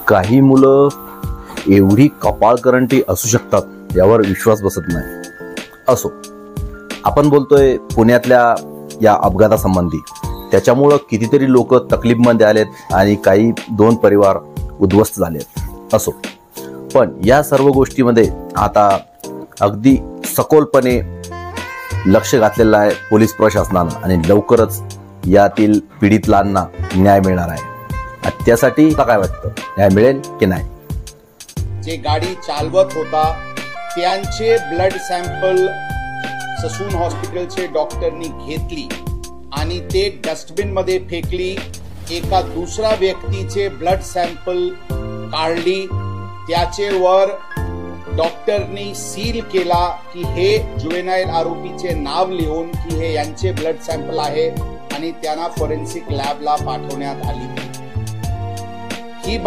काही मुलं एवढी कपाळकरंटी असू शकतात यावर विश्वास बसत नाही। असो, आपण बोलतोय पुण्यातल्या या अपघातासंबंधी। त्याच्यामुळं कितीतरी लोक तकलीफमध्ये आलेत आणि काही 2 परिवार उद्ध्वस्त झालेत। असो, पण या सर्व गोष्टीमध्ये आता अगदी सखोलपणे लक्ष घातलेलं आहे पोलीस प्रशासनानं आणि लवकरच यातील पीडितांना न्याय मिळणार आहे। त्यासाठी काय वाटतं, न्याय मिळेल की नाही? जे गाडी चालवत होता त्यांचे ब्लड सॅम्पल ससून हॉस्पिटलचे डॉक्टरनी घेतली आणि ते डस्टबिन मध्ये फेकली। एका दुसरा व्यक्तीचे ब्लड सॅम्पल काढली, त्याचे वर डॉक्टरनी सील केला की हे जुवेनाइल आरोपीचे नाव लिहून की हे यांचे ब्लड सॅम्पल आहे आणि त्यांना फॉरेन्सिक लॅबला पाठवण्यात आली। ही